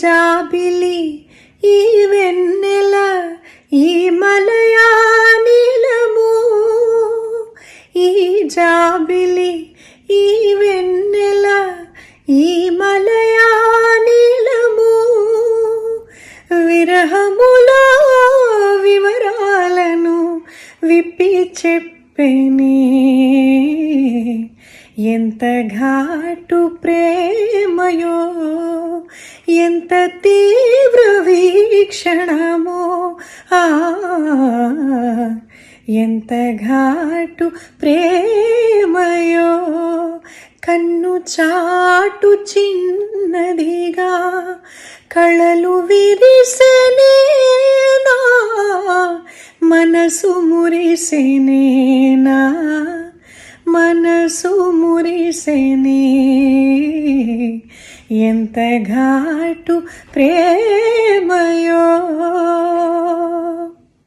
జాబిలి ఈ వెన్నెల ఈ మలయా నీలము, ఈ జాబిలి ఈ వెన్నెల ఈ మలయా నీలము, విరహములో వివరాలను విప్పి చెప్పెనే, ఎంత ఘాటు ప్రేమయో ఎంత తీవ్ర వీక్షణమో, ఎంత ఘాటు ప్రేమయో, కన్ను చాటు చిన్నదిగా కళలు విరిసెనేనా, మనసు మురిసెనేనా, మనసు మురిసెనే, ఎంత ఘాటు ప్రేమ